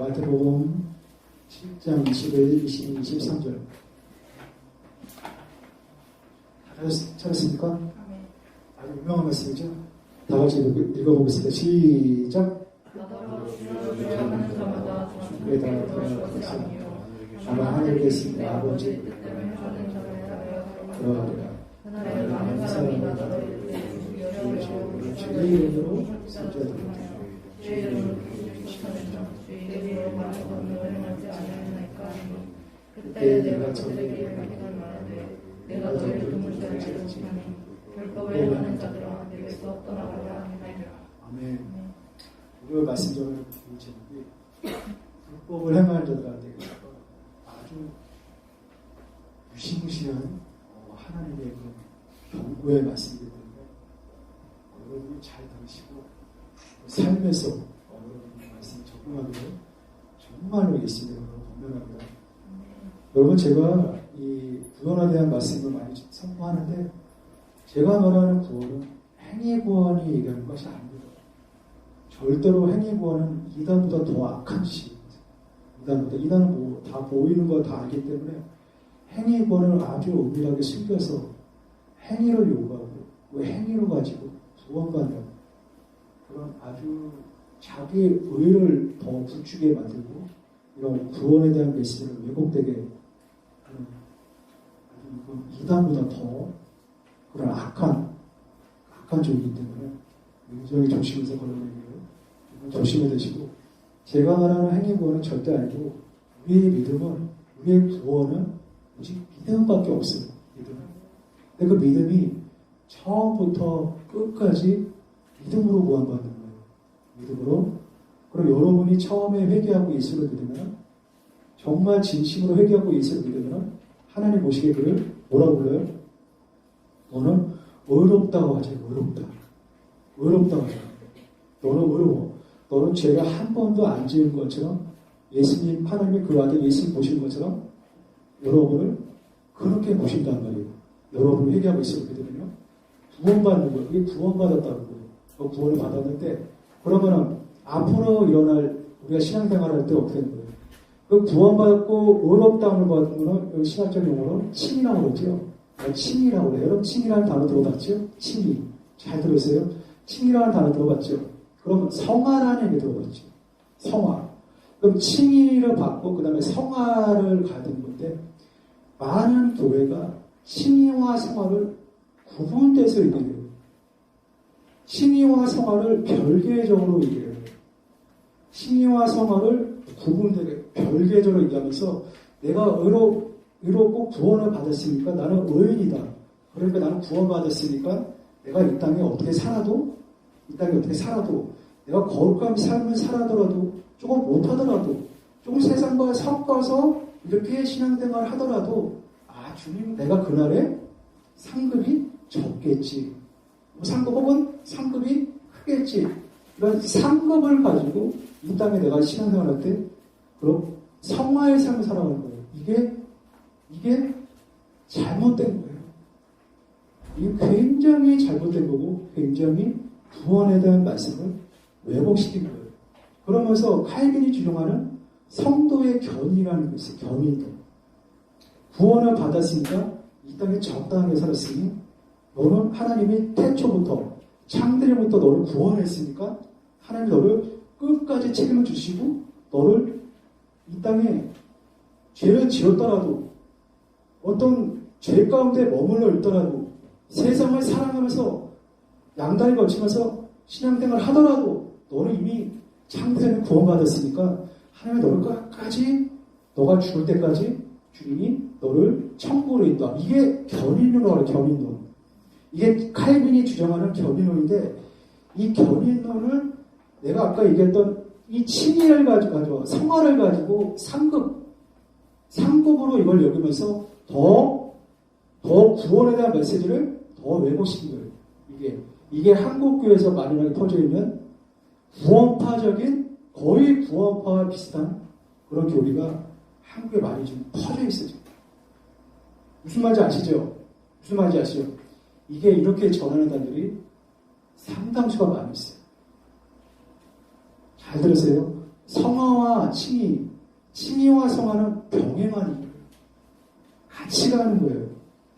마태복음 7장 21, 22, 23절. 찾았습니까? 아주 유명한 말씀이죠. 다 같이 읽어보겠습니다. 시작. 아마 하늘에 계신 아버지 그러하리라. 하나님의 사랑을 주의 이름으로 선자드립니다. 그때 내가 저에게 말하되 내가 너희를 눈물을 채웠지만 율법을 행하는 자들아 내게서 떠나가라. 아멘. 오늘 말씀적으로 그 제목이 율법을 행하는 자들한테 아주 무시무시한 하나님의 그 경고의 말씀이기 때문에 여러분이 잘 들으시고 삶에서 여러분의 말씀을 적용하기를 정말로 예수님으로 권면합니다. 여러분, 제가 이 구원에 대한 말씀을 많이 선포하는데 제가 말하는 구원은 행위 구원이 얘기하는 것이 아닙니다. 절대로 행위 구원은 이단보다 더 악한 짓입니다. 이단은 뭐 다 보이는 거 다 알기 때문에 행위 구원을 아주 은밀하게 숨겨서 행위를 요구하고 그 행위로 가지고 구원받는 그런 아주 자기 의를 더 부추게 만들고 이런 구원에 대한 메시지를 왜곡되게 하는 아주 이단보다 더 그런 악한 종이기 때문에 굉장히 조심해서 그런 얘기를 조심해 되시고, 제가 말하는 행위 구원은 절대 아니고 우리의 믿음은, 우리의 구원은 오직 믿음밖에 없어요. 믿음은. 근데 그 믿음이 처음부터 끝까지 믿음으로 구원받는 거예요. 믿음으로. 그럼 여러분이 처음에 회개하고 예수를 믿으면, 정말 진심으로 회개하고 예수를 믿으면 하나님 보시기에 그를 뭐라고 불러요? 너는 의롭다고 하죠. 의롭다고 하죠. 너는 의로워. 너는 죄가 한 번도 안 지은 것처럼, 예수님, 하나님의 그 아들 예수님 보시는 것처럼 여러분을 그렇게 보신단 말이에요. 여러분이 회개하고 예수를 믿으면요, 구원받는 거예요. 그게 구원받았다는 거예요. 구원을 받았는데, 그러면은 앞으로 일어날 우리가 신앙생활 할 때 어떻게 되는 거예요? 그 구원받고 의롭다함을 받은 거는 신학적 용어로 칭이라고 그러죠. 칭이라고 해요. 여러분, 칭이라는 단어 들어봤죠? 칭이. 잘 들으세요? 칭이라는 단어 들어봤죠? 그럼 성화라는 얘기 들어봤죠? 성화. 그럼 칭의를 받고 그 다음에 성화를 가는 건데, 많은 교회가 칭의와 성화를 구분돼서 얘기해요. 칭의와 성화를 별개적으로 얘기해요. 칭의와 성화를 구분되게 별개적으로 얘기하면서, 내가 의롭고 구원을 받았으니까 나는 의인이다. 그러니까 나는 구원받았으니까 내가 이 땅에 어떻게 살아도 내가 거룩한 삶을 살아더라도, 조금 못하더라도, 조금 세상과 섞어서 이렇게 신앙생활을 하더라도, 주님, 내가 그날에 상급이 적겠지. 상급 혹은 상급이 크겠지. 이런 상급을 가지고 이 땅에 내가 신앙생활 할 때 그럼 성화의 삶을 살아가는 거예요. 이게 잘못된 거예요. 이게 굉장히 잘못된 거고, 굉장히 구원에 대한 말씀을 왜곡시킨 거예요. 그러면서 칼빈이 주장하는 성도의 견인이라는 게 있어요. 견인도. 구원을 받았으니까 이 땅에 적당하게 살았으니, 너는 하나님이 태초부터, 창대부터 너를 구원했으니까 하나님이 너를 끝까지 책임을 주시고, 너를 이 땅에 죄를 지었더라도, 어떤 죄 가운데 머물러 있더라도, 세상을 사랑하면서 양다리 걸치면서 신앙생활을 하더라도 너는 이미 창대전에 구원받았으니까 하나님이 너를 끝까지, 너가 죽을 때까지 주님이 너를 천국으로 인도함. 이게 견인론이라고 해요. 견인론. 이게 칼빈이 주장하는 견인론인데, 이 견인론을 내가 아까 얘기했던 이 칭의를 가지고 성화를 가지고 상급으로 이걸 여기면서 더 구원에 대한 메시지를 더 왜곡시킨 거예요. 이게 한국교회에서 만연하게 퍼져 있는 구원파적인, 거의 구원파와 비슷한 그런 교리가 한국에 많이 좀 퍼져 있어요. 무슨 말인지 아시죠? 이게 이렇게 전하는 단들이 상당수가 많이 있어요. 잘 들으세요. 성화와 칭의, 칭의와 성화는 병행하는 거예요. 같이 가는 거예요.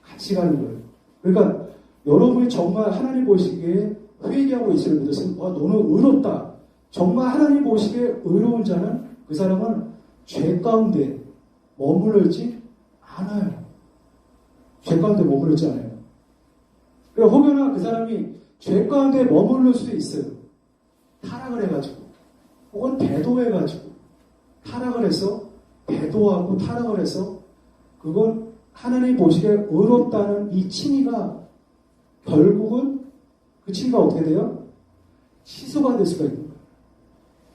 같이 가는 거예요. 그러니까 여러분이 정말 하나님 보시기에 회개하고 있을 믿으시면 너는 의롭다. 정말 하나님 보시기에 의로운 자는 그 사람은 죄 가운데 머무르지 않아요. 죄 가운데 머무르지 않아요. 그러니까 혹여나 그 사람이 죄 가운데 머무를 수도 있어요. 타락을 해가지고 혹은 배도해가지고 타락을 해서 배도하고 타락을 해서 그건 하나님 보시기에 의롭다는 이 칭의가 결국은 그 칭의가 어떻게 돼요? 취소가 될 수가 있는 거예요.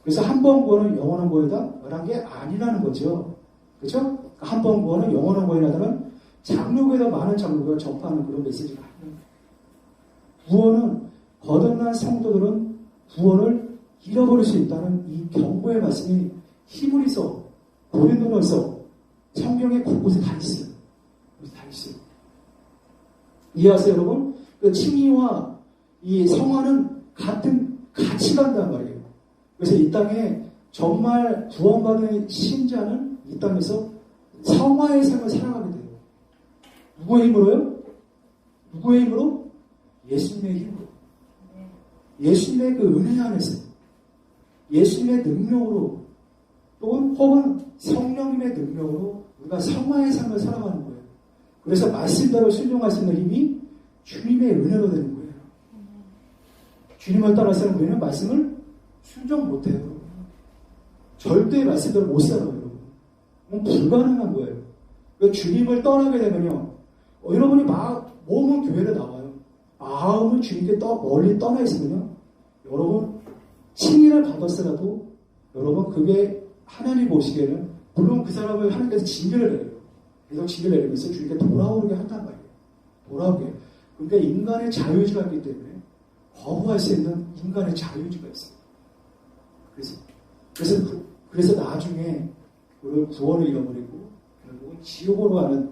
그래서 한 번 구원은 영원한 구원이다 말한 게 아니라는 거죠. 그렇죠? 한 번 구원은 영원한 구원이라는 장로교에다 많은 장로교가 전파하는 그런 메시지가 아니에요. 구원은 거듭난 성도들은 구원을 잃어버릴 수 있다는 이 경고의 말씀이 히브리서, 고린도전서, 성경의 곳곳에 다 있어요. 다 있어요. 이해하세요, 여러분? 그 칭의와 이 성화는 같이 간단 말이에요. 그래서 이 땅에 정말 구원받은 신자는 이 땅에서 성화의 삶을 살아가게 돼요. 누구의 힘으로요? 누구의 힘으로? 예수님의 힘으로. 예수님의 그 은혜 안에서 예수님의 능력으로 또는 혹은 성령님의 능력으로 우리가 성화의 삶을 살아가는 거예요. 그래서 말씀대로 순종할 수 있는 힘이 주님의 은혜로 되는 거예요. 주님을 따라서는 우리는 말씀을 순종 못해요. 절대 말씀대로 못 살아요. 불가능한 거예요. 그러니까 주님을 떠나게 되면요. 여러분이 몸은 교회를 나와요. 마음은 주님께 멀리 떠나 있으면요. 여러분 칭의를 받았으라도 여러분 그게 하나님 보시기에는 물론 그 사람을 하나님께서 징계를 내려요. 계속 징계를 내리면서 주님께 돌아오게 한단 말이에요. 돌아오게. 그러니까 인간의 자유의지가 있기 때문에 거부할 수 있는 인간의 자유의지가 있어요. 그래서 나중에 그 구원을 잃어버리고 결국은 지옥으로 가는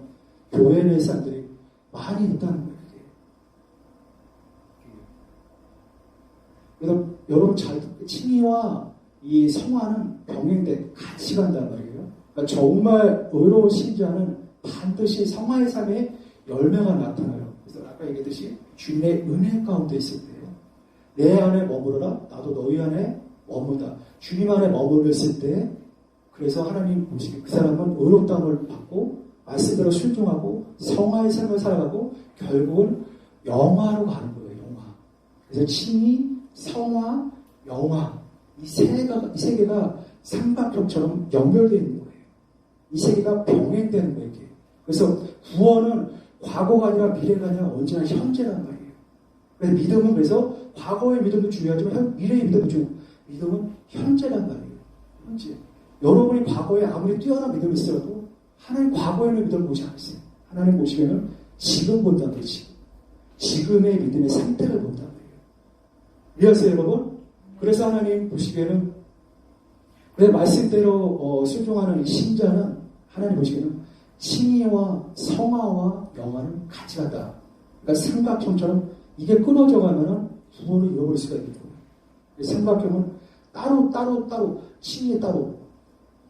교회 내 사람들이 많이 있다는 거예요. 그래서 여러분 잘 듣고 칭의와 이 성화는 병행돼 같이 간단 말이에요. 그러니까 정말 의로운 신자는 반드시 성화의 삶에 열매가 나타나요. 그래서 아까 얘기했듯이 주님의 은혜 가운데 있을 때 내 안에 머무르라 나도 너희 안에 머무다. 주님 안에 머물렀을 때 그래서 하나님 보시기에 그 사람은 의롭다함을 받고 말씀대로 순종하고 성화의 삶을 살아가고 결국은 영화로 가는 거예요. 영화. 그래서 칭의, 성화, 영화 이 세 개가 삼각형처럼 연결되어 있는 거예요. 이 세 개가 병행되는 거예요. 이게. 그래서 구원은 과거가 아니라 미래가 아니라 언제나 현재란 말이에요. 그래서 믿음은 그래서 과거의 믿음도 중요하지만 미래의 믿음도 중요해요. 믿음은 현재란 말이에요. 현재. 여러분이 과거에 아무리 뛰어난 믿음이 있어도 하나님 과거에 있는 믿음을 보지 않으세요. 하나님 보시면은 지금 본단 말이에요. 지금의 믿음의 상태를 본단 말이에요. 이해하세요, 여러분? 그래서 하나님 보시기에는 내 말씀대로 순종하는 신자는 하나님 보시기에는 칭의와 성화와 영화는 같이 간다. 그러니까 삼각형처럼 이게 끊어져 가면은 구원을 잃어버릴 수가 있는 거예요. 삼각형은 따로 칭의 따로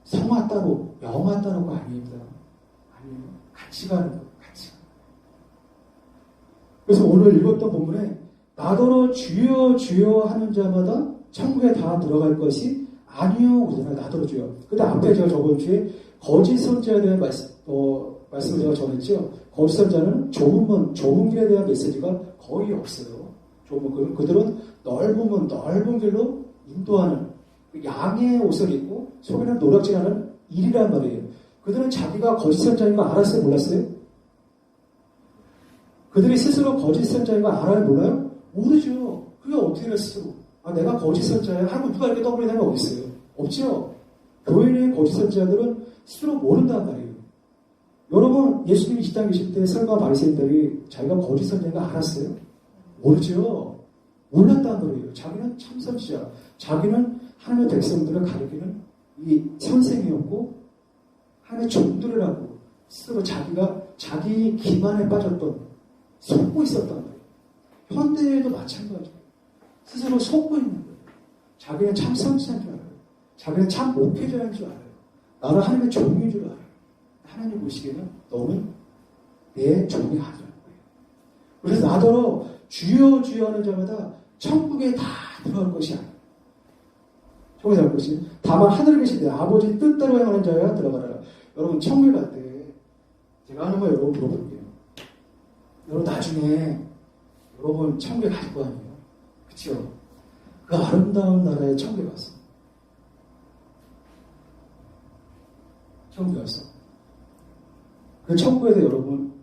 성화 따로 영화 따로가 아닙니다. 아니에요. 같이 가는 거예요. 같이. 그래서 오늘 읽었던 본문에 나더러 주여 주여 하는 자마다 천국에 다 들어갈 것이 아니요. 그러잖아요. 나더러 주여. 근데 앞에 제가 저번 주에 거짓 선자에 대한 말씀을 제가 전했죠. 거짓 선자는 좁은 길에 대한 메시지가 거의 없어요. 그들은 넓은 길로 인도하는 양의 옷을 입고 속에는 노략질하는 일이란 말이에요. 그들은 자기가 거짓 선자인 거 알았어요? 몰랐어요? 그들이 스스로 거짓 선자인 거 알아요? 몰라요? 모르죠. 그게 어떻게 스스로 내가 거짓 선자야 하고 누가 이렇게 떠버리는 사람이 어디 있어요? 없죠. 교인의 거짓 선자들은 스스로 모른단 말이에요. 여러분 예수님이 이 땅에 계실 때 설마 바리새인들이 자기가 거짓 선자인 거 알았어요? 모르죠. 몰랐단 말이에요. 자기는 참 선지자. 자기는 하나님의 백성들을 가리키는 이 선생이었고 하나님의 종들이라고 스스로 자기 기만에 빠졌던 속고 있었단 말이에요. 현대에도 마찬가지예요. 스스로 속고 있는 거예요. 자기는 참 선지자인 줄 알아요. 자기는 참 목회자인 줄 알아요. 나는 하나님의 종인 줄 알아요. 하나님 보시기에는 너는 내 종이 아니라는 거예요. 그래서 나더러 주여 주여 하는 자마다 천국에 다 들어갈 것이 아니에요. 천국에 들어갈 것이 다만 하늘에 계신 내 아버지 뜻대로 행하는 자야 들어가라. 여러분 천국에 갈 때 제가 하는 거 여러분 물어볼게요. 여러분 나중에 여러분 천국에 갈 거 아니에요? 그쵸? 그 아름다운 나라에 천국에 갔어. 천국에 갔어. 그 천국에서 여러분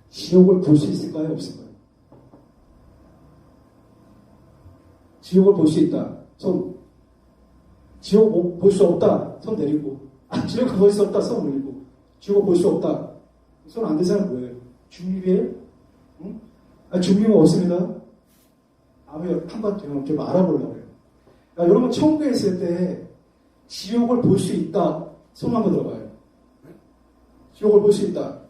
지옥을 볼 수 있을까요? 없을까요? 지옥을 볼 수 있다. 손. 지옥 볼 수 없다. 손 내리고. 지옥을 볼 수 없다. 손 올리고. 지옥을 볼 수 없다. 손 안 된 사람 뭐예요? 중립이에요? 응? 중립은 없습니다. 한번 좀 알아보려고 해요. 그러니까 여러분 천국에 있을 때 지옥을 볼 수 있다. 손 한번 들어봐요. 지옥을 볼 수 있다.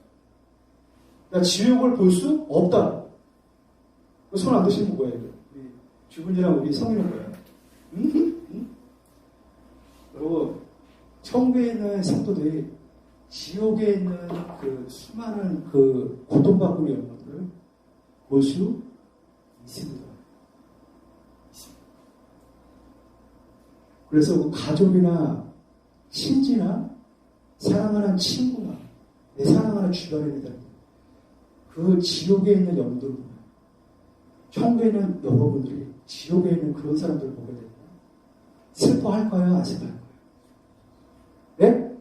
그러니까 지옥을 볼 수 없다. 손 안 드시는 거 뭐예요? 우리 주분이랑 우리 성인은 뭐예요? 응? 여러분 천국에 있는 성도들이 지옥에 있는 그 수많은 그 고통받고 있는 것들을 볼 수 있습니다. 그래서 그 가족이나 친지나 사랑하는 친구나 내 사랑하는 주변에 있는 그 지옥에 있는 영들을 보면 천국에 있는 여러분들이 지옥에 있는 그런 사람들을 보게 되면 슬퍼할까요? 안 슬퍼할까요? 네?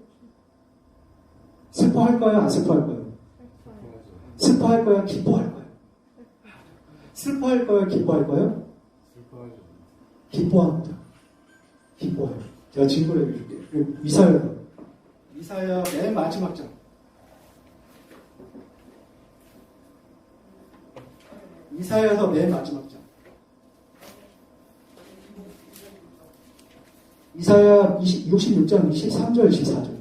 슬퍼할까요? 안 슬퍼할까요? 슬퍼할까요? 기뻐할까요? 슬퍼할까요? 기뻐할까요? 기뻐합니다. 기뻐해요. 제가 증거를 해줄게요. 이사야 맨 마지막 장. 이사야서 맨 마지막 장. 이사야 66장 23절 24절.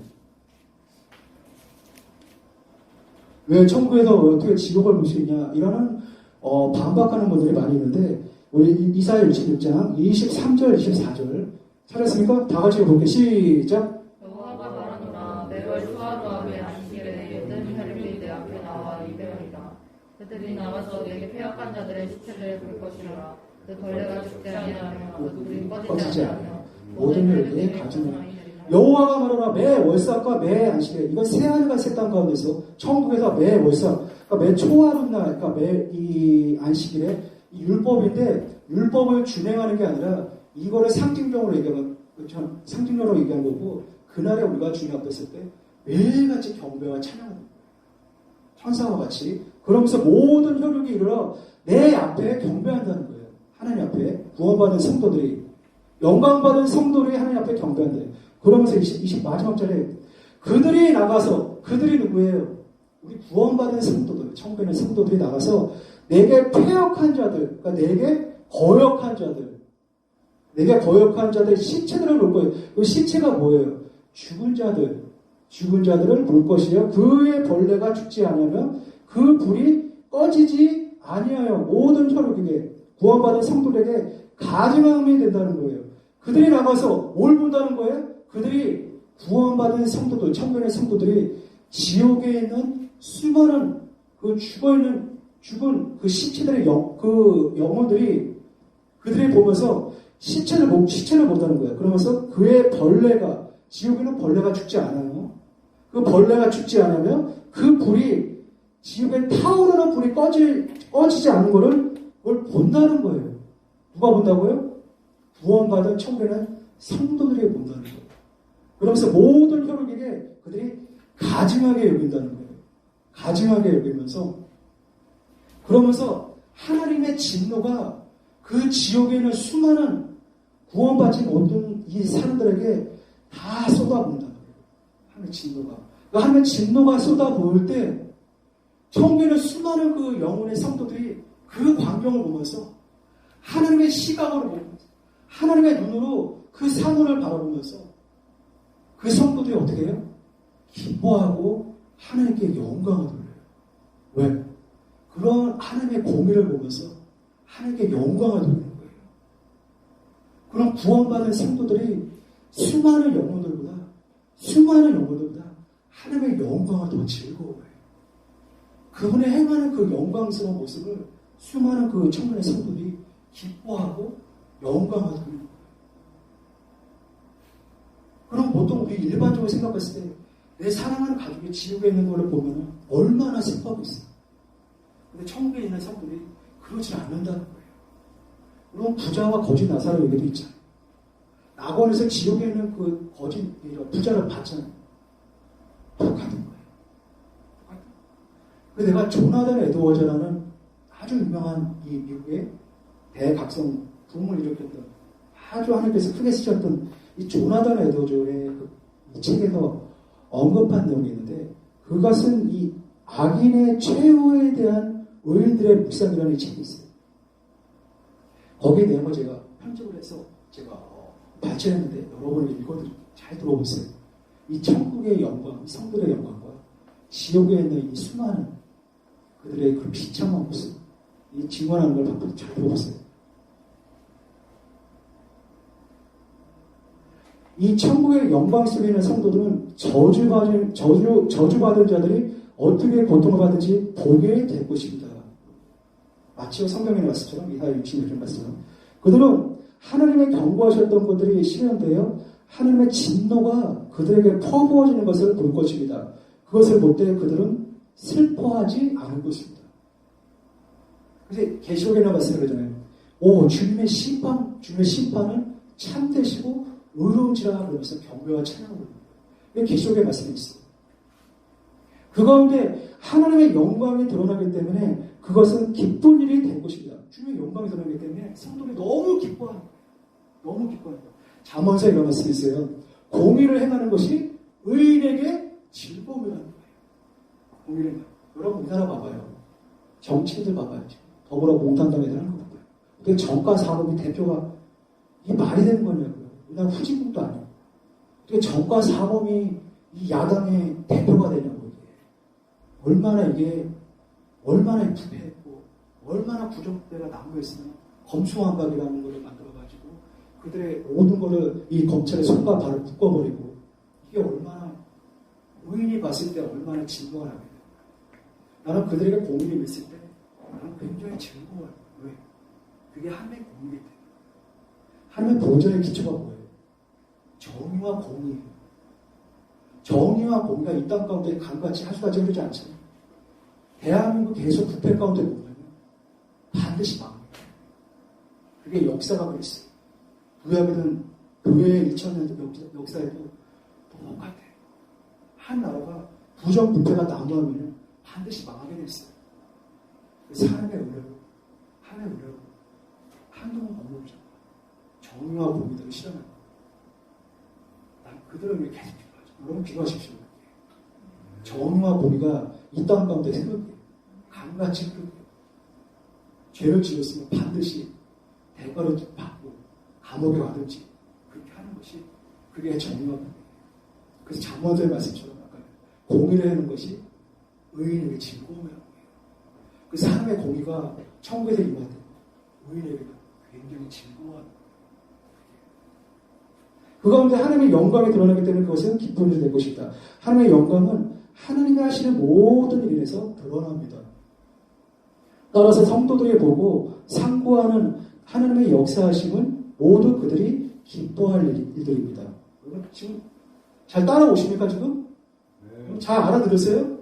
왜 천국에서 어떻게 지옥을 볼 수 있냐 이러는 반박하는 분들이 많이 있는데 우리 이사야 66장 23절 24절 찾았습니까? 다 같이 볼게요. 시작. 여호와가 말하노라 매월 수하루하루의 안식일에 요즘 혈육이 내 앞에 나와 이배하리라. 그들이 나와서 내게 폐역한 자들의 시체를 볼 것이라. 그 벌레가 죽지 아니하며 그 불이 꺼지지 아니하며 모든 혈육이 가증하리라. 여호와가 말하노라 매 월삭과 매 안식일에 이건 새 하늘과 새 땅 가운데서 천국에서 매 월삭 그러니까 매 초하룻날 그러니까 매 이 안식일에 이 율법인데 율법을 준행하는 게 아니라 이거를 상징적으로 얘기하면 상징적으로 얘기한 거고 그날에 우리가 주님 앞에 있을 때 매일같이 경배와 찬양하는 거예요. 천사와 같이 그러면서 모든 혈육이 이르러 내 앞에 경배한다는 거예요. 하나님 앞에 구원받은 성도들이 영광받은 성도들이 하나님 앞에 경배한대요. 그러면서 20 마지막 절에 그들이 나가서 그들이 누구예요? 우리 구원받은 성도들 천국에 있는 성도들이 나가서 내게 패역한 자들 그러니까 내게 거역한 자들 내게 거역한 자들의 시체들을 볼 거예요. 그 시체가 뭐예요? 죽은 자들을 볼 것이요. 그의 벌레가 죽지 않으면 그 불이 꺼지지 아니하여 모든 혈육에게 구원받은 성도들에게 가증함이 된다는 거예요. 그들이 나가서 뭘 본다는 거예요? 그들이 구원받은 성도들, 천국의 성도들이 지옥에 있는 수많은 그 죽은 그 시체들의 그 영혼들이 그들이 보면서 시체를 본다는 거예요. 그러면서 그의 벌레가 지옥에는 벌레가 죽지 않아요. 그 벌레가 죽지 않으면 그 불이 지옥에 타오르는 불이 꺼지지 않는 그걸 본다는 거예요. 누가 본다고요? 구원받은 천국에는 성도들이 본다는 거예요. 그러면서 모든 혈육에게 그들이 가증하게 여긴다는 거예요. 가증하게 여기면서 그러면서 하나님의 진노가 그 지옥에 있는 수많은 구원받지 못한 이 사람들에게 다 쏟아부은다는 거예요. 하나님의 진노가. 그 하나님의 진노가 쏟아부을 때 천국에 있는 수많은 그 영혼의 성도들이 그 광경을 보면서 하나님의 시각으로 보면서 하나님의 눈으로 그 사물을 바라보면서 그 성도들이 어떻게 해요? 기뻐하고 하나님께 영광을 돌려요. 왜? 그런 하나님의 공의를 보면서 하나님께 영광을 돌리는 거예요. 그런 구원받은 성도들이 수많은 영혼들보다 하나님의 영광을 더 즐거워해요. 그분의 행하는 그 영광스러운 모습을 수많은 그 청년의 성도들이 기뻐하고 영광하고 있는 거예요. 그럼 보통 우리 일반적으로 생각했을 때 내 사랑하는 가족이 지옥에 있는 걸 보면 얼마나 슬퍼하고 있어요. 근데 천국에 있는 성도들이 그러지 않는다는 거예요. 물론 부자와 거짓 나사로 얘기도 있잖아요. 낙원에서 지옥에 있는 그 거짓 부자를 봤잖아요. 똑같은 거예요. 그 내가 조나단 에드워즈라는 아주 유명한 이 미국의 대각성 붐을 일으켰던 아주 하나님께서 크게 쓰셨던 이 조나단 에드워즈의 이 책에서 언급한 내용이 있는데 그것은 이 악인의 최후에 대한 의인들의 묵상이라는 책이 있어요. 거기에 내용을 제가 편집을 해서 제가 발췌했는데 여러분이 읽어드릴게요. 잘 들어보세요. 이 천국의 영광, 이 성들의 영광과 지옥에 있는 이 수많은 그들의 그 비참한 모습, 이 증언하는 걸 한번 잘 들어보세요. 이 천국의 영광 속에 있는 성도들은 저주받은 자들이 어떻게 고통을 받는지 보게 될 것입니다. 마치 성경에 말씀처럼 이사야 66장 말씀처럼 그들은 하나님의 경고하셨던 것들이 실현되어 하나님의 진노가 그들에게 퍼부어지는 것을 볼 것입니다. 그것을 볼 때 그들은 슬퍼하지 않을 것입니다. 그래서 계시록에나 말씀을 하잖아요. 주님의 심판은 참되시고 의로운지라 그러면서 경배와 찬양을 부릅니다. 이게 계시록의 말씀이 있어요. 그 가운데 하나님의 영광이 드러나기 때문에 그것은 기쁜 일이 된 것입니다. 주님의 영광이 드러나기 때문에 성도들이 너무 기뻐하는 거예요. 너무 기뻐하는 거예요. 잠언서에 이런 말씀이 있어요. 공의를 행하는 것이 의인에게 즐거움이라는 거예요. 공의를 행하는 거예요. 여러분 우리나라 봐봐요. 정치인들 봐봐요. 더불어 공산당 애들 하는 거 봐봐요. 근데 정가 사업이 대표가 이 말이 되는 거냐고요. 우리나라 후진국도 아니고. 어떻게 정가 사범이 이 야당의 대표가 되냐고. 얼마나 부패했고, 얼마나 부정부패가 남부했으면 검수완박이라는 것을 만들어가지고 그들의 모든 것을 이 검찰의 손과 발을 묶어버리고 이게 얼마나 의인이 봤을 때 얼마나 진노가 나게 돼요. 나는 그들에게 공의를 했을 때 나는 굉장히 즐거워요. 왜? 그게 하나님의 공의이기 때문에. 하나님의 보좌의 기초가 뭐예요? 정의와 공의예요. 정의와 공의가 이 땅 가운데 강같이 하수같이 흐르지 않잖아요. 대한민국 계속 부패 가운데 보면 반드시 망합니다. 그게 역사가 그랬어요. 구약에는 교회의 2000년 역사에도 똑같아요. 한 나라가 부정부패가 난무하면 반드시 망하게 돼 있어요. 그래서 하나님의 은혜로 한동안 건너오죠. 정의와 공의를 실현하는 거예요. 난 그들을 위해 계속 기도하죠. 여러분 기도하십시오. 정의와 공의가 이 땅 가운데 흐르게 강같이 흐르게 죄를 지었으면 반드시 대가를 받고 감옥에 가든지 그렇게 하는 것이 그게 정의와 공의예요. 그래서 잠언서의 말씀처럼 아까 공의를 하는 것이 의인에게 즐거움이라는 거예요. 그래서 하나님의 공의가 천국에서 임할 때 의인에게 굉장히 즐거워하는 거예요. 그 가운데 하나님의 영광이 드러나기 때문에 그것은 기쁜 일이 될 것입니다. 하나님의 영광은 하나님이 하시는 모든 일에서 드러납니다. 따라서 성도들이 보고 상고하는 하나님의 역사하심은 모두 그들이 기뻐할 일들입니다. 지금 잘 따라오십니까 지금? 네. 잘 알아들으세요?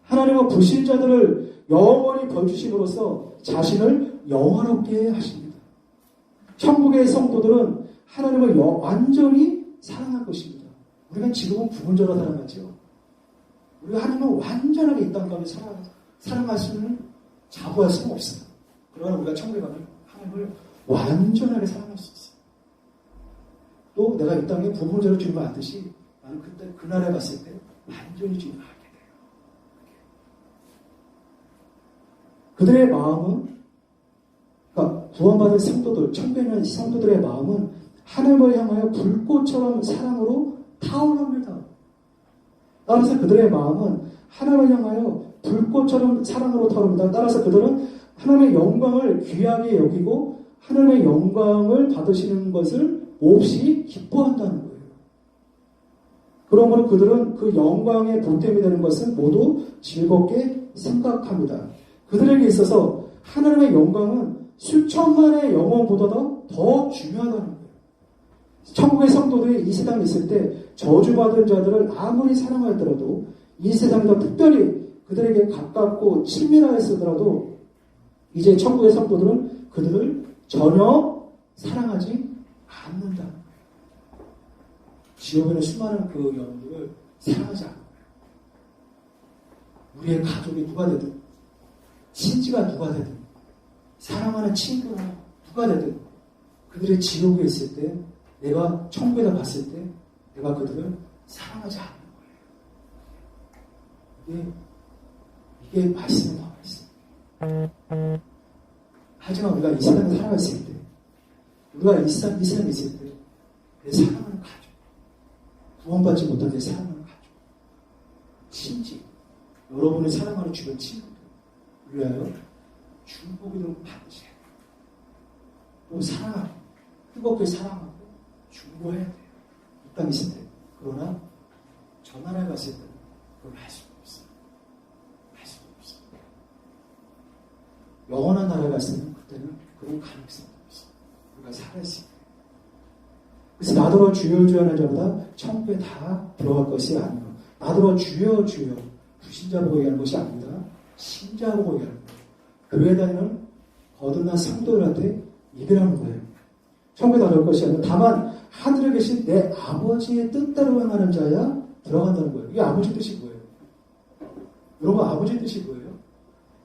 하나님은 불신자들을 영원히 벌주심으로써 자신을 영화롭게 하십니다. 천국의 성도들은 하나님을 완전히 사랑할 것입니다. 우리가 지금은 부분적으로 사랑하죠. 우리가 하나님을 완전하게 이 땅 가운데 사랑할 수는 자부할 수는 없어요. 그러나 우리가 천국에 가면 하나님을 완전하게 사랑할 수 있어요. 또 내가 이 땅에 부분적으로 주님을 알듯이 나는 그때 그날에 갔을 때 완전히 주님을 알게 돼요. 그들의 마음은 그러니까 구원받은 성도들, 천국에 있는 성도들의 마음은 하늘을 향하여 불꽃처럼 사랑으로 타오릅니다. 따라서 그들의 마음은 하나님을 향하여 불꽃처럼 사랑으로 타오릅니다. 따라서 그들은 하나님의 영광을 귀하게 여기고 하나님의 영광을 받으시는 것을 몹시 기뻐한다는 거예요. 그러므로 그들은 그 영광의 보탬이 되는 것을 모두 즐겁게 생각합니다. 그들에게 있어서 하나님의 영광은 수천만의 영혼보다도 더 중요하다는 거예요. 천국의 성도들이 이 세상에 있을 때 저주받은 자들을 아무리 사랑하더라도 이 세상에서 특별히 그들에게 가깝고 친밀하였으더라도 이제 천국의 성도들은 그들을 전혀 사랑하지 않는다. 지옥에는 수많은 그 영혼들을 사랑하지 않는 거예요. 우리의 가족이 누가 되든 친지가 누가 되든 사랑하는 친구가 누가 되든 그들의 지옥에 있을 때 내가 천국에다 봤을 때 내가 그들을 사랑하지 않는 거예요. 이게 말씀의 나와 있습니다. 하지만 우리가 이 세상에 살아있을 때 우리가 이 세상에 있을 때 내 사랑하는 가족 구원받지 못한 내 사랑하는 가족 친지 여러분의 사랑하는 주변 친구들 위하여 중보기도를 받으셔야 돼요. 또 사랑하고 뜨겁게 사랑하고 중보해야 돼요. 이 땅에 있을 때. 그러나 저 나라에 갔을 때는 그걸 할 수가 없어요. 할 수가 없어요. 영원한 나라에 갔을 때는 그때는 그런 가능성이 없어요. 우리가 살아있을 때. 그래서 나더러 주여 주여 하는 자보다 천국에 다 들어갈 것이 아니요. 나더러 주여 주여 불신자 보고 얘기하는 것이 아닙니다. 신자 보고 얘기하는 거예요. 교회 다니는 거듭난 성도들한테 얘기하는 거예요. 천국에 들어갈 것이 아니라 다만 하늘에 계신 내 아버지의 뜻대로 행하는 자야 들어간다는 거예요. 이게 아버지 뜻이 뭐예요? 여러분 아버지 뜻이 뭐예요?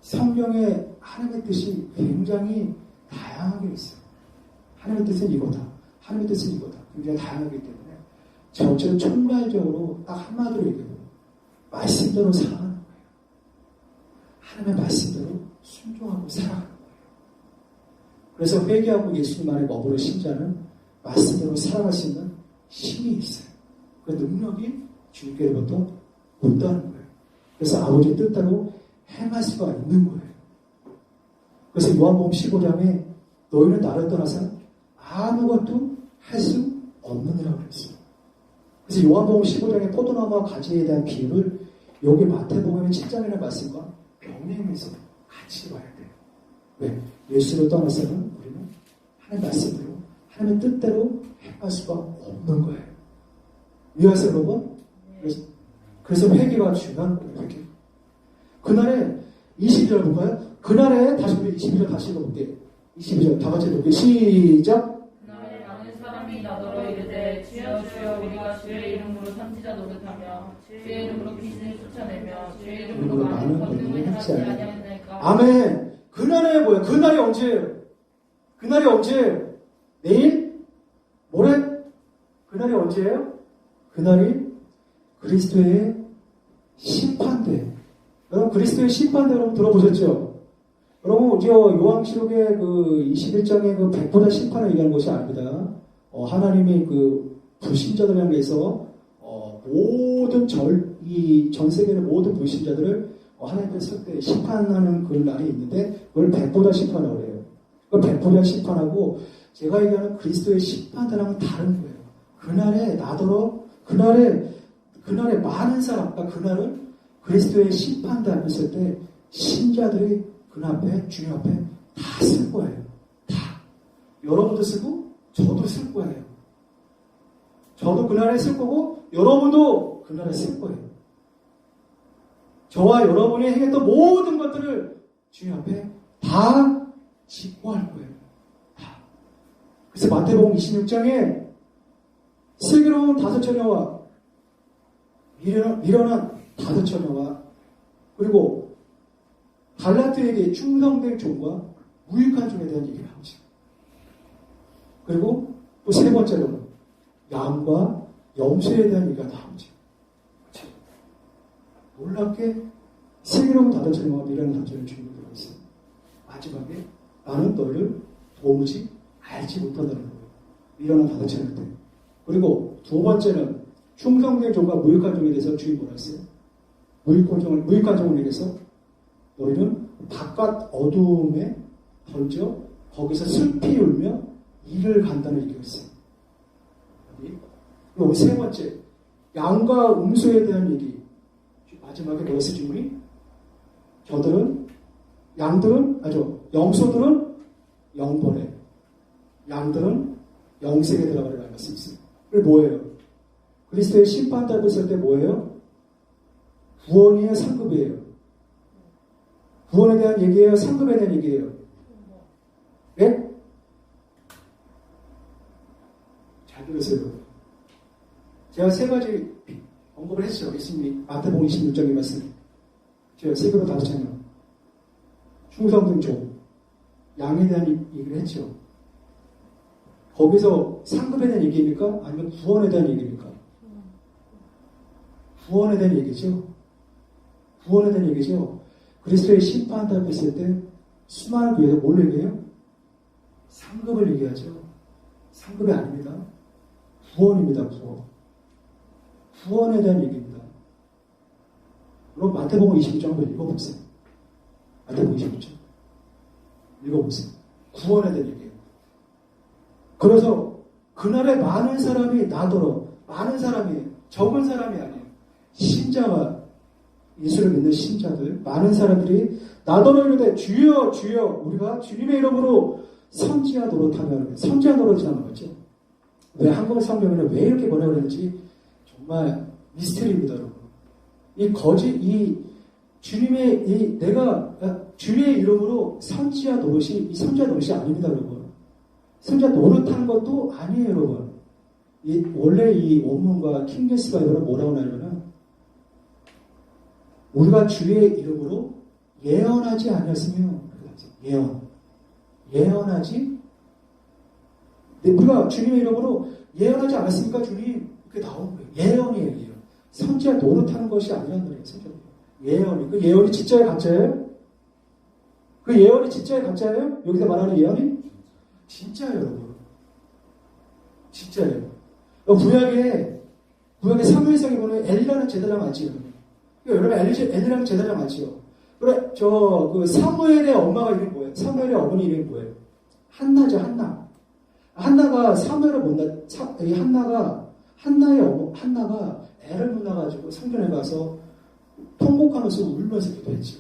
성경에 하나님의 뜻이 굉장히 다양하게 있어요. 하나님의 뜻은 이거다. 하나님의 뜻은 이거다. 굉장히 다양하기 때문에 전체를 총괄적으로 딱 한마디로 얘기해요. 말씀대로 살아가는 거예요. 하나님의 말씀대로 순종하고 살아가는 거예요. 그래서 회개하고 예수님 안에 머무는 신자는 말씀대로 살아갈 수 있는 힘이 있어요. 그 능력이 주님께로부터 온다는 거예요. 그래서 아버지의 뜻대로 행할 수가 있는 거예요. 그래서 요한복음 15장에 너희는 나를 떠나서 아무것도 할 수 없느니라고 그랬어요. 그래서 요한복음 15장의 포도나무와 가지에 대한 비유를 여기 마태복음의 7장이라는 말씀과 병행해서 같이 봐야 돼요. 왜? 예수를 떠나서는 우리는 하나님의 말씀대로 하나님의 뜻대로 행할 수가 없는 거예요. 이해하세요, 여러분? 그래서 회개가 중요한 거예요. 회개. 그날에 22절 볼까요? 그날에 다시 우리 22절 다시 읽어볼게요. 22절 다 같이 읽어볼게요. 시작. 그날에 많은 사람이 나더러 이르되 주여 주여 우리가 주의 이름으로 선지자 노릇하며 주의 이름으로 귀신을 쫓아내며 주의 이름으로 많은 권능을 행하지 아니하였나이까. 아멘. 그날에 뭐예요? 그날이 언제예요? 그날이 언제예요? 내일? 모레? 그날이 언제예요? 그날이 그리스도의 심판대. 여러분 그리스도의 심판대 여러분 들어보셨죠? 여러분 이제 요한시록의 그 21장의 그 백보다 심판을 얘기하는 것이 아닙니다. 하나님이 그 불신자들을 향해서 모든 이 전 세계의 모든 불신자들을 하나님께서 그때 심판하는 그 날이 있는데 그걸 백보다 심판이라고 해요. 그 백보다 심판하고 제가 얘기하는 그리스도의 심판이랑은 다른 거예요. 그날에 나더러 그날에 많은 사람, 그러니까 그날은 그리스도의 심판대 있을 때 신자들이 그날 앞에 주님 앞에 다 쓸 거예요. 다. 여러분도 쓰고 저도 쓸 거예요. 저도 그날에 쓸 거고 여러분도 그날에 쓸 거예요. 저와 여러분이 행했던 모든 것들을 주님 앞에 다 직보할 거예요. 다. 그래서 마태복음 26장에 슬기로운 5처녀와 미련한 5처녀와 그리고 갈라트에게 충성된 종과 무익한 종에 대한 얘기를 하죠. 그리고 또 세 번째로는 양과 염소에 대한 얘기가 나오죠. 그렇죠? 놀랍게 슬기로운 5처녀와 미련한 5처녀의 주인공이 들어있어요. 마지막에 나는 너를 도무지 알지 못한다는 거예요. 미련한 5처녀 때. 그리고 두 번째는 충성된 종과 무익한 종에 대해서 주인이 뭐라 했어요? 무익한 종을 위해서 너희는 바깥 어두움에 던져 거기서 슬피 울며 이를 간다는 얘기가 있어요. 그리고 세 번째, 양과 음소에 대한 얘기. 마지막에 뭐였어, 질문이? 염소들은 영벌에, 양들은 영생에 들어가는 말씀이 있어요. 그게 뭐예요? 그리스도의 심판다고 했을 때 뭐예요? 구원이에요, 상급이에요? 구원에 대한 얘기예요, 상급에 대한 얘기예요? 예? 잘 들으세요. 제가 세 가지 언급을 했죠. 예수님이 마태복음 26장의 말씀. 제가 세 개로 다섯 장이요. 충성등종, 양에 대한 얘기를 했죠. 거기서 상급에 대한 얘기입니까? 아니면 구원에 대한 얘기입니까? 구원에 대한 얘기죠. 구원에 대한 얘기죠. 그리스도의 심판한다고 했을 때 수많은 교회에서 뭘 얘기해요? 상급을 얘기하죠. 상급이 아닙니다. 구원입니다. 구원. 구원에 대한 얘기입니다. 그럼 마태복음 26장 한번 읽어보세요. 마태복음 26장. 읽어보세요. 구원에 대한 얘기예요. 그래서 그날에 많은 사람이 나더러, 많은 사람이, 적은 사람이 아니에요. 신자가, 예수를 믿는 신자들, 많은 사람들이 나더러 이르되 주여 주여 우리가 주님의 이름으로 선지하도록 하면, 선지하도록이라는 거죠. 왜 한국 성경에는 왜 이렇게 뭐라 그러는지 정말 미스터리입니다, 여러분. 이 주님의 주님의 이름으로 선지자 노릇이 이 선지자 노릇이 아닙니다, 여러분. 선지자 노릇하는 것도 아니에요, 여러분. 원래 이 원문과 킹제스 바이블은 뭐라고 나냐면은 우리가 주의 이름으로 예언하지 아니었으며 예언하지. 우리가 주님의 이름으로 예언하지 않았습니까, 주님? 그게 나온 거예요. 예언이에요, 예언. 선지자 노릇하는 것이 아니란 말이에요, 선지자. 예언이. 그 예언이 진짜예요, 가짜예요? 그 예언이 진짜예요, 가짜예요? 여기서 말하는 예언이? 진짜예요, 여러분. 진짜예요. 구약에 사무엘상에 보면 엘리라는 제사장 알지요? 여러분, 엘리라는 제사장 알지요? 그래, 사무엘의 엄마가 이름이 뭐예요? 사무엘의 어머니 이름이 뭐예요? 한나죠, 한나. 한나가 사무엘을 못 낳, 한나가 애를 못 낳아가지고 성전에 가서 통곡하면서 울면서 기도했죠.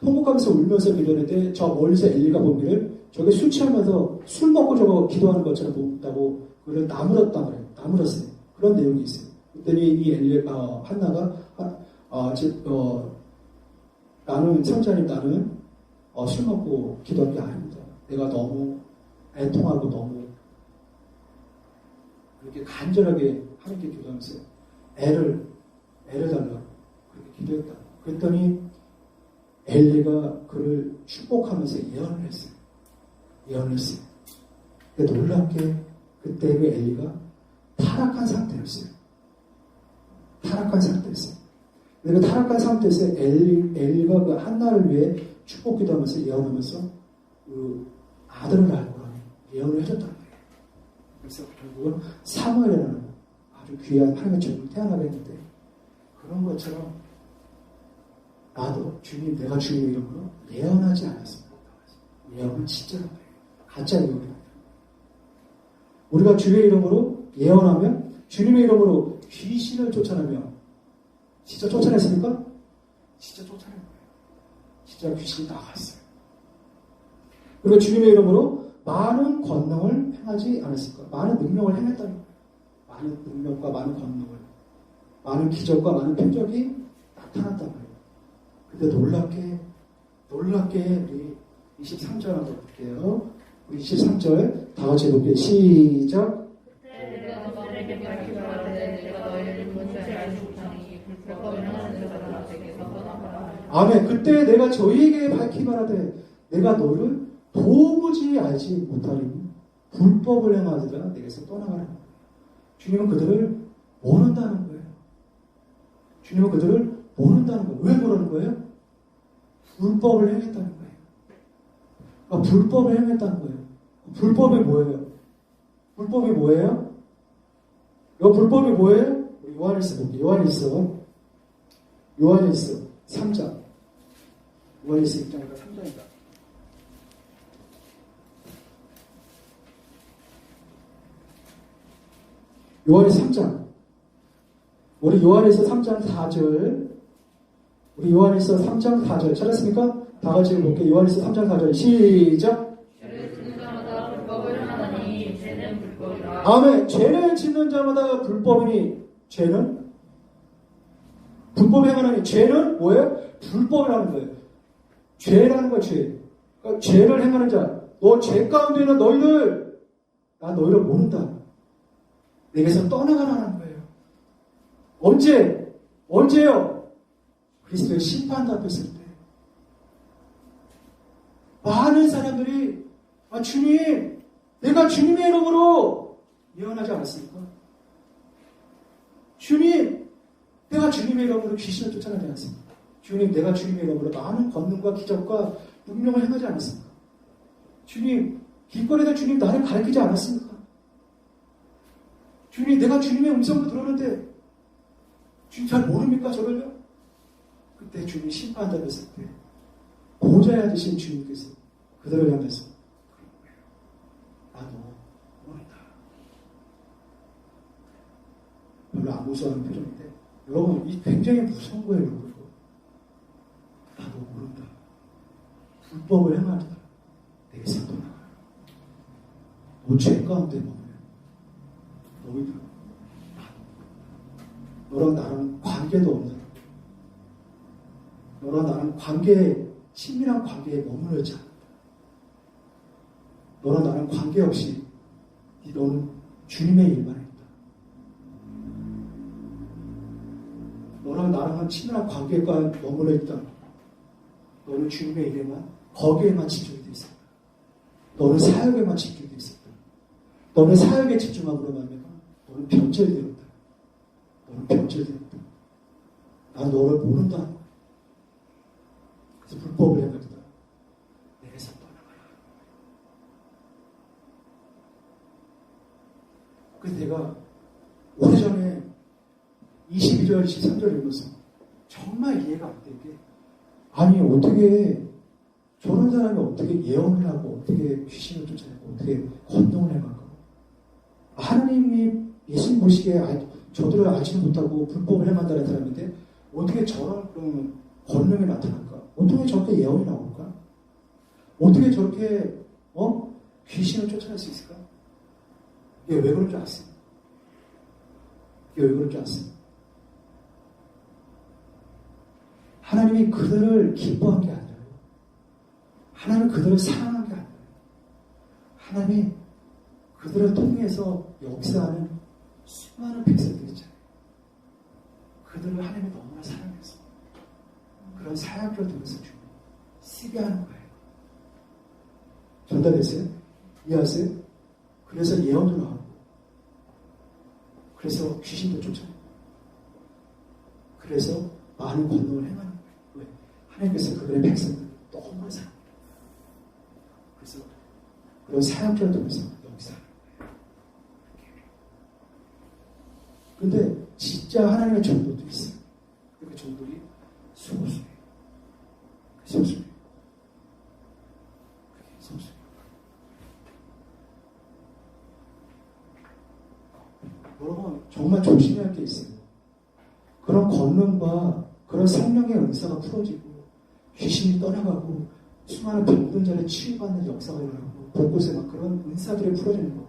통곡하면서 울면서 기도했는데 저 멀리서 엘리가 보기를 저게 술 취하면서 술 먹고 저거 기도하는 것처럼 보다고 그걸 나무랐단 말이에요. 나무랐어요. 그런 내용이 있어요. 그랬더니 이 한나가 나는 성자님 술 먹고 기도한 게 아닙니다. 내가 너무 애통하고 너무 그렇게 간절하게 하나님께 기도하면서 애를 달라고 그렇게 기도했다. 그랬더니 엘리가 그를 축복하면서 예언을 했어요. 근데 놀랍게 그때 그 엘리가 타락한 상태였어요. 근데 그 타락한 상태에서 엘리가 그 한나를 위해 축복 기도하면서 예언하면서 그 아들을 낳을 거라는 예언을 해줬단 말이에요. 그래서 결국은 사무엘이라는 아주 귀한 하나님의 종을 태어나게 했는데 그런 것처럼 나도 내가 주님의 이름으로 예언하지 않았습니다. 예언은 진짜란 말이에요. 가짜 예언이 아니라. 우리가 주의 이름으로 예언하면 주님의 이름으로 귀신을 쫓아내면 진짜 쫓아냈습니까? 진짜 쫓아낸 거예요. 진짜 귀신이 나갔어요. 그리고 주님의 이름으로 많은 권능을 행하지 않았을까? 많은 능력을 행했다는 거예요. 많은 능력과 많은 권능을, 많은 기적과 많은 표적이 나타났단 말이에요. 근데 놀랍게 우리 23절 한번 볼게요. 우리 23절 다 같이 볼게요. 시작. 내가 너희에게 밝히라되 내가 너희를 무엇을 알지 못하니 불법을 행하는 자가 내게서 떠나가라. 아멘. 그때 내가 저희에게 밝히 말하되 내가 너희를 도무지 알지 못하리니 불법을 행하더라 내게서 떠나가라. 주님은 그들을 모른다는 거예요. 주님은 그들을 모른다는 거예요. 왜 모르는 거예요? 불법을 행했다는 거예요. 불법을 행했다는 거예요. 불법이 뭐예요? 불법이 뭐예요? 불법이 뭐예요? 요한일서 볼게요. 요한일서 3장. 요한일서 6장이니까 3장이다. 요한에서 3장. 우리 요한에서 3장 4절. 우리 요한에서 3장 4절. 찾았습니까? 다 같이 볼게요. 요한에서 3장 4절. 시작. 죄를 짓는 자마다 불법을 행하나니 죄는 불법이라. 아멘. 죄를 짓는 자마다 불법이니 죄는 불법을 행하나니 죄는 뭐예요? 불법이라는 거예요. 죄라는 거야, 죄. 그러니까 죄를 행하는 자. 너 죄 가운데 있는 너희들, 나 너희를 모른다. 내게서 떠나가라는 거예요. 언제요? 그리스도의 심판 잡혔을 때. 많은 사람들이, 주님, 내가 주님의 이름으로 예언하지 않았습니까? 주님, 내가 주님의 이름으로 귀신을 쫓아내지 않았습니까? 주님, 내가 주님의 이름으로 많은 권능과 기적과 능력을 행하지 않았습니까? 주님, 길거리에서 주님 나를 가르치지 않았습니까? 주님, 내가 주님의 음성을 들었는데 주님 잘 모릅니까? 저를요? 그때 주님이 심판받았을 때 보좌에 앉으신 주님께서 그들을 향해서 나도 모른다. 별로 안 무서워하는 표정인데 여러분, 이 굉장히 무서운 거예요. 여러분. 나도 모른다. 불법을 행하다. 내게서 떠나가. 너 죄 가운데 머무려. 너희들 너랑 나랑 관계도 없는, 너랑 나랑 친밀한 관계에 머무르지 않는다. 너랑 나랑 관계없이 너는 주님의 일만 했다. 너랑 나랑은 친밀한 관계가 머물러 있다. 너는 주님의 일에만, 거기에만 집중이 되어 있었다. 너는 사역에만 집중이 되어 있었다. 너는 사역에 집중함으로 말미암아 너는 변절되었다. 너는 변절되었다. 난 너를 모른다. 그래서 불법을 해가지고 내게서 떠나가라. 그래서 내가 오래전에 22절, 23절 읽어서 정말 이해가 안 된 게, 아니 어떻게 저런 사람이 어떻게 예언을 하고 어떻게 귀신을 쫓아내고 어떻게 권능을 해갈까? 하나님이 예수님 보시기에 저들을 알지도 못하고 불법을 행한다는 사람인데 어떻게 저런 그런 권능이 나타날까? 어떻게 저렇게 예언이 나올까? 어떻게 저렇게 귀신을 쫓아낼 수 있을까? 이게 왜 그런 줄 아세요? 이게 왜 그런 줄 아세요? 하나님이 그들을 기뻐한 게 아니라요. 하나님은 그들을 사랑한 게 아니라요. 하나님이 그들을 통해서 역사하는 수많은 백성들 있잖아요. 그들을 하나님이 너무나 사랑해서 그런 사역을 통해서 주님 시비하는 거예요. 전달됐어요? 이해하세요? 그래서 예언도 나오고, 그래서 귀신도 쫓아내고, 그래서 많은 권능을 행하는 거예요. 왜? 하나님께서 그들의 백성들을 너무나 사랑해요. 그래서 그런 사역을 통해서 역사하는 거예요. 그런데 진짜 하나님의 종들도 있어요. 그 종들이 소수예요. 소수예요. 그게 소수예요. 여러분, 정말 조심해야 할 게 있어요. 그런 권능과 그런 성령의 은사가 풀어지고 귀신이 떠나가고 수많은 병든 자를 치유받는 역사가 일어나고 곳곳에 막 그런 은사들이 풀어지는 거,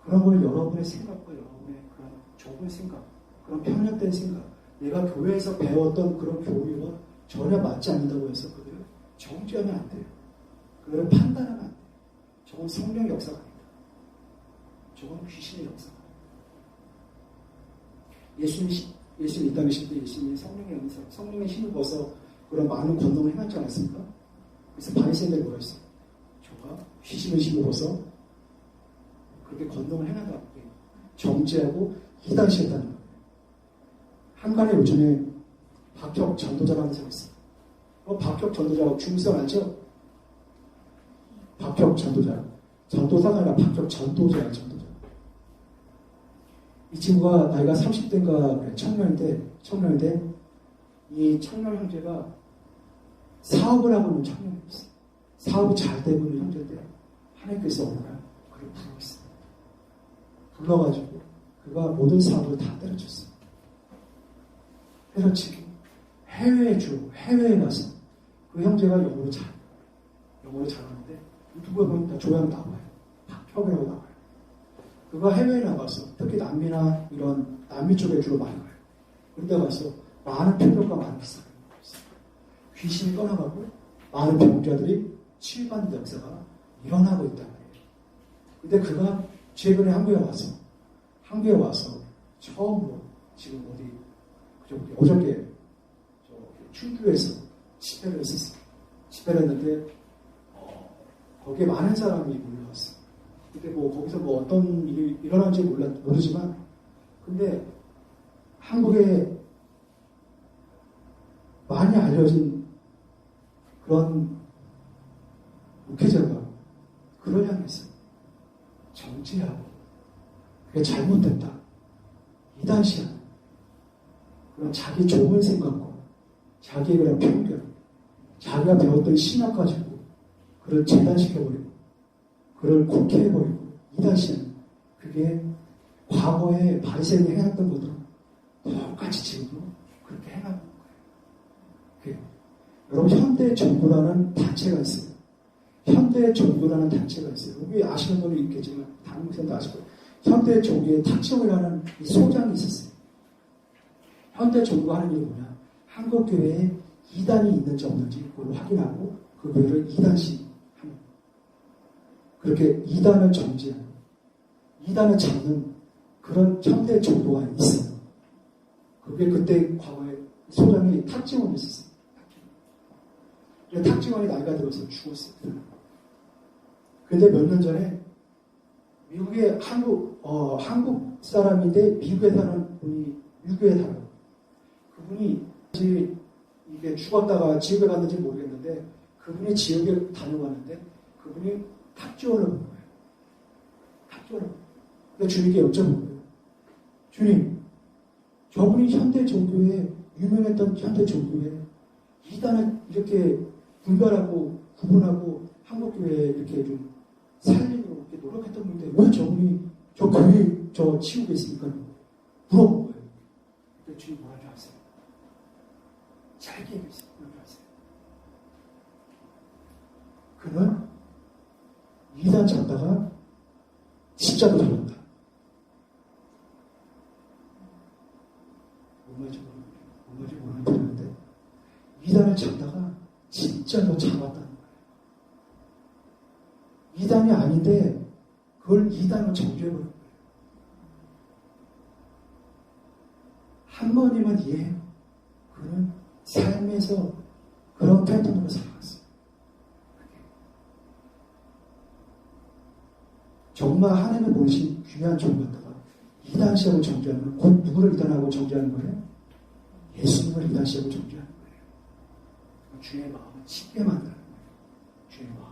그런 걸 여러분의 생각과 여러분의 그런 좁은 생각, 그런 편협된 생각, 내가 교회에서 배웠던 그런 교리와 전혀 맞지 않는다고 해서 그들을 정죄하면 안 돼요. 그들을 판단하면 안 돼요. 저건 성령의 역사가 아니다. 저건 귀신의 역사가 아니다. 예수님 이 땅에 계실 때 예수님이 성령의 은사, 성령의 힘을 벗어 그런 많은 권능을 행하지 않았습니까? 그래서 바리새인들이 뭐라 했어요? 저가 귀신의 힘을 벗어 그렇게 권능을 행한다고 정죄하고 이단시했다는 거예요. 한간에 요즘에 박혁 전도자라는 사람이 있어요. 박혁 전도자하고 중성 알죠? 박혁 전도자. 전도사가 아니라 박혁 전도자야, 전도자. 이 친구가 나이가 30대인가 그래, 청년인데 이 청년 형제가 사업을 하고 있는 청년이 있어요. 사업이 잘 되고 있는 형제인데 하나님께서 어느 날 그를 부르셨어요. 불러가지고 그가 모든 사업을 다 때려쳤어요. 때려치고 해외에 가서 그 형제가 영어로 잘하는데 누가 보면 다 조양 나와요. 박혁이라고 나와요. 그가 해외에 나가서 특히 남미나 이런 남미 쪽에 주로 많이 가요. 그런데 가서 많은 표적과 많은 기사를 있어요. 귀신이 떠나가고 많은 병자들이 치유받는 역사가 일어나고 있단 말이에요. 근데 그가 최근에 한국에 와서 처음으로 지금 어저께 충주에서 집회를 했었어요. 집회를 했는데 거기에 많은 사람이 몰려왔어요. 근데 거기서 어떤 일이 일어난지 모르지만 근데 한국에 많이 알려진 그런 목회자가 그걸 향했어요. 정죄하고 그게 잘못됐다. 이단시하는 그런 자기 좋은 생각과 자기의 그런 편견, 자기가 배웠던 신학 가지고 그걸 재단시켜버리고 그걸 곡해해버리고 이단시하는 그게 과거에 바리새인이 행했던 것들은 똑같이 지금도 그렇게 행하는 거예요. 여러분 현대 정부라는 단체가 있어요. 현대 정부라는 단체가 있어요. 여기 아시는 분이 있겠지만 다른 분들도 아실 거예요. 현대 정부의 탁정이라는 이 소장이 있었어요. 현대 정부가 하는 일이 뭐냐? 한국 교회에 이단이 있는지 없는지 그걸 확인하고 그 교회를 이단시 하는 그렇게 이단을 정지하는 이단을 잡는 그런 현대 정부가 있어요. 그게 그때 과거에 소장이 탁지원이 있었어요. 탁지원이 나이가 들어서 죽었어요. 근데 몇 년 전에 미국의 한국 사람인데 미국에 사는 분이 유교에 살아요. 그분이 이게 죽었다가 지옥에 갔는지 모르겠는데 그분이 지옥에 다녀왔는데 그분이 탁지원을 본 거예요. 탁지원을. 근데 주님께 여쭤본 거예요. 주님, 저분이 현대 종교에 유명했던 현대 종교에 이단을 이렇게 분별하고 구분하고 한국교회에 이렇게 좀 살리고 이렇게 노력했던 분인데 왜 저분이 저 교회 저 치우고 있습니까? 물어본 거예요. 근데 주님 뭐라 줄 아세요? 짧게 얘기했어요. 뭐라 줄 아세요? 그는 이단 잡다가 십자가 달렸다. 뭔지 모르는데 이단을 잡다가 진짜로 잡았다는 거예요. 이단이 아닌데 그걸 이단으로 정죄해버린 거예요. 한 번이면 이해해요. 그는 삶에서 그런 패턴으로 살아갔어요. 정말 하나님의 보신 귀한 종을 갖다가 이단시하고 정죄하면 곧 누구를 이단하고 정죄하는 거예요? 예수님을 이단시하고 정죄하는 거예요. 주의 마음을 찢게 만드는 거예요. 주의 마음을.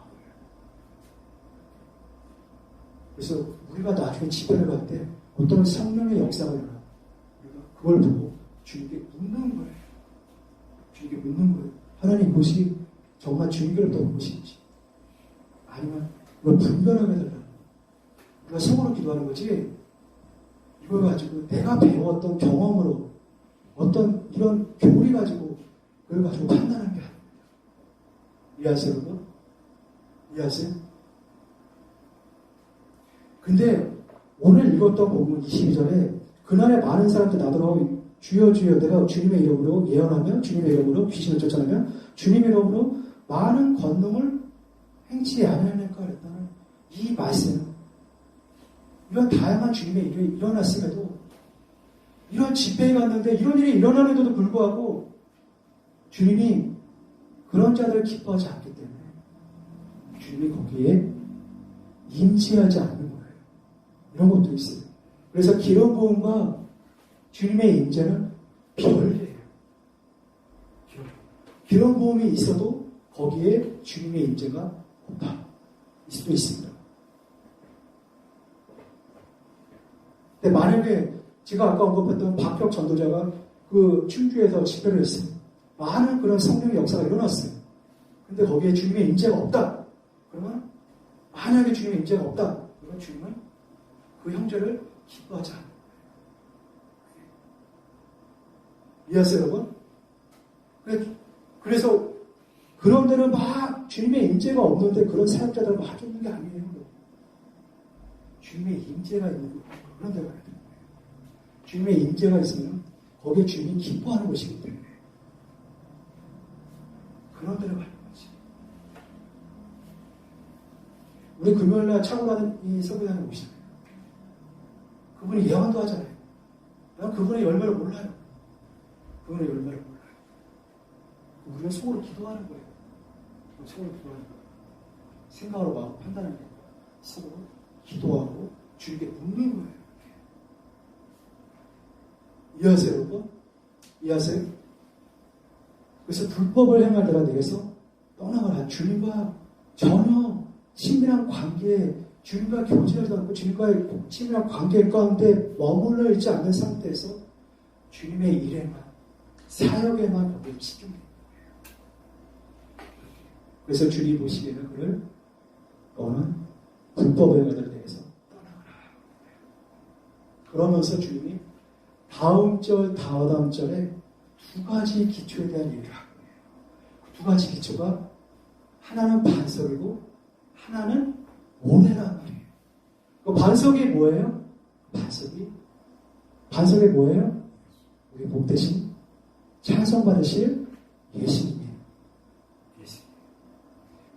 그래서 우리가 나중에 집회를 갈 때 어떤 성령의 역사가 일어나 우리가 그걸 보고 주님께 묻는 거예요. 주님께 묻는 거예요. 하나님 이것이 정말 주님께로부터 온 것인지 아니면 이걸 분별하게 해달라는 우리가 속으로 기도하는 거지 이걸 가지고 내가 배웠던 경험으로 어떤 이런 교리 가지고 그걸 가지고 판단하는 게 아닙니다. 이해하세요, 여러분? 이해하세요? 근데 오늘 읽었던 본문 22절에 그날에 많은 사람들이 나더러 주여 주여 내가 주님의 이름으로 예언하며 주님의 이름으로 귀신을 쫓아내며 주님의 이름으로 많은 권능을 행치 아니하니까 그랬다는 이 말씀 이런 다양한 주님의 일이 일어났음에도 이런 집회에 갔는데 이런 일이 일어나는데도 불구하고 주님이 그런 자들을 기뻐하지 않기 때문에 주님이 거기에 임재하지 않는 거예요. 이런 것도 있어요. 그래서 기름 부음과 주님의 임재는 별개예요. 기름 부음이 있어도 거기에 주님의 임재가 없다. 일 수도 있습니다. 근데 만약에 제가 아까 언급했던 박혁 전도자가 그 충주에서 집회를 했어요. 많은 그런 성령의 역사가 일어났어요. 근데 거기에 주님의 임재가 없다. 그러면 만약에 주님의 임재가 없다. 그러면 주님은 그 형제를 기뻐하지 않아요. 이해하세요, 여러분? 그래서 그런 데는 막 주님의 임재가 없는데 그런 사역자들을 막 쫓는 게 아니에요. 주님의 임재가 있는 그런 데가 아니에요. 주님의 임재가 있으면 거기에 주님이 기뻐하는 것이기 때문에 그런 데를 가는 거지. 우리 금요일날 차고 가는 이 서구장에 오시잖아요. 그분이 예언도 하잖아요. 난 그분의 열매를 몰라요. 그분의 열매를 몰라요. 우리는 속으로 기도하는 거예요. 속으로 기도하는 거예요. 생각으로 마음 판단하는 거예요. 속으로 기도하고 주님께 묻는 거예요. 이해하세요, 여러분? 이해하세요? 그래서 불법을 행하더라 내게서 떠나가라. 주님과 전혀 친밀한 관계에 주님과 교제하지 않고 주님과의 친밀한 관계 가운데 머물러 있지 않는 상태에서 주님의 일에만 사역에만 거기에 집중해요. 그래서 주님 보시기에는 그를 너는 불법을 행하더라 내게서 떠나가라. 그러면서 주님이 다음 절, 다음 절에 두 가지 기초에 대한 얘기를 하고 있어요. 두 가지 기초가 하나는 반석이고 하나는 모래란 말이에요. 그 반석이 뭐예요? 반석이 뭐예요? 우리 복 대신 찬송받으실 예수님이에요.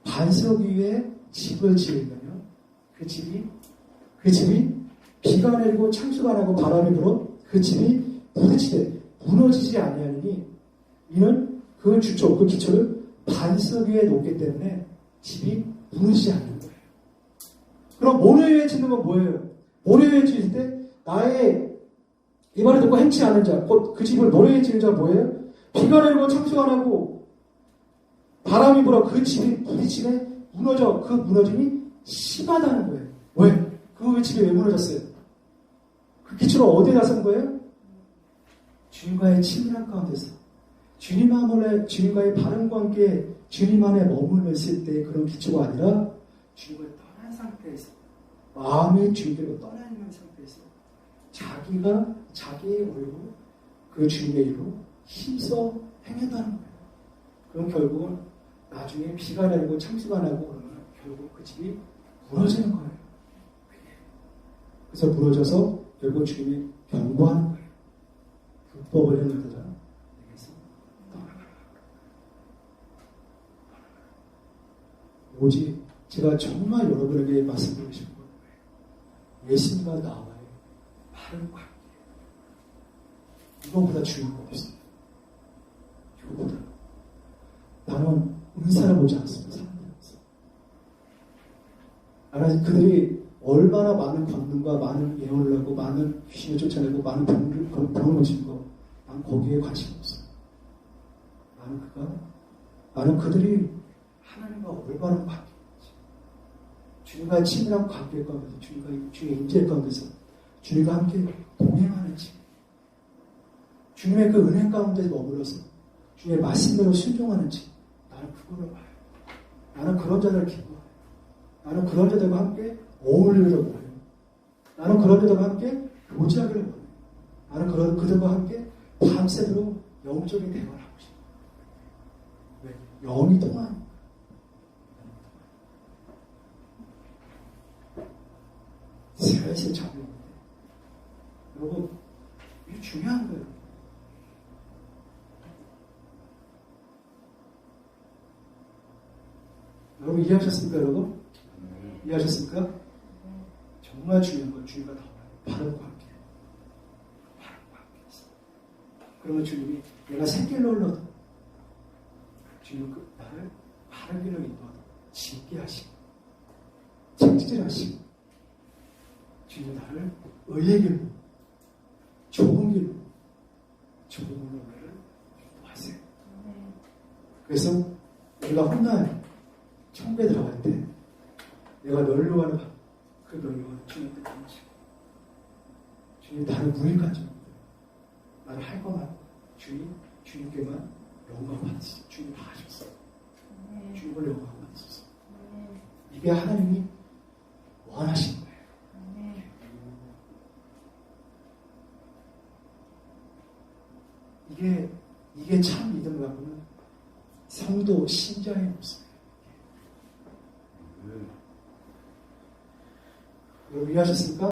반석 위에 집을 지으면요, 그 집이 비가 내리고 창수가 나고 바람이 불어 그 집이 부딪히되 무너지지 아니하니 이는 그 주초, 그 기초를 반석 위에 놓기 때문에 집이 무너지지 않는 거예요. 그럼 모래 위에 짓는 건 뭐예요? 모래 위에 지을 때 나의 이 말을 듣고 행치 않은 자, 곧 그 집을 모래 위에 지은 자가 뭐예요? 비가 내리고 창수가 나고 바람이 불어 그 집이 부딪히네 무너져. 그 무너짐이 심하다는 거예요. 왜? 그 집이 왜 무너졌어요? 그 기초를 어디에 나선 거예요? 주님과의 친밀한 가운데서 주님과의 바른 관계에 주님 안에 머물러 있을 때 그런 기초가 아니라 주님을 떠난 상태에서 마음이 주님께로 떠나 있는 상태에서 자기가 자기의 얼굴 그 주님의 일로 힘써 행한다는 거예요. 그럼 결국은 나중에 비가 내리고 창수가 나고 그러면 결국 그 집이 무너지는 거예요. 그래서 무너져서 결국 주님이 경고하는 거예요. 불법을 행하더라 내게서 떠나가라. 오직 제가 정말 여러분에게 말씀드리고 싶은 건 예수님과 나와의 바른 관계. 이거보다 중요한 거 없습니다. 이거보다. 나는 은사를 보지 않습니다. 사람들이. 그들이 얼마나 많은 권능과 많은 예언을 하고 많은 귀신을 쫓아내고 많은 병을 고치는 거, 난 거기에 관심 없어요. 나는 그들이 하나님과 올바른 관계, 주님과 친밀한 관계 가운데서 주님의 임재 가운데서 주님과 함께 동행하는지, 주님의 그 은혜 가운데 머물러서 주님의 말씀대로 순종하는지, 나는 그거를 봐요. 나는 그런 자들을 기뻐해요. 나는 그런 자들과 함께 어울리기를 원해요. 나는 그런 자들과 함께 교제하기를 원해요. 나는 그들과 함께 밤새도록 영적인 대화를 하고 싶어요. 왜? 영이 통하는 거예요. 슬슬 잡는 거예요. 여러분, 이게 중요한 거예요. 여러분 이해하셨습니까, 여러분? 이해하셨습니까? 정말 중요한 건 주님과 나와요. 바른 관계. 바른 관계에서. 그러면 주님이 내가 새길로 흘러도 주님은 나를 바른 길로 인도하도 징계 하시고 책짓을 하시고 주님은 나를 의의 길로 좋은 길로 나를 인도하세요. 그래서 우리가 혼나요. 천국에 들어갈 때 내가 널로 가는 그 널로 가는 주님께 감사하고 주님 나를 무익하죠. 나를 할 것만 주님께만 영광 받으시죠. 주님 다 하셨어요. 주님을 영광 받으소서. 이게 하나님이 원하신 거예요. 이게 참 믿음 갖고는 성도 신자의 모습이에요. 여러분 이해하셨습니까?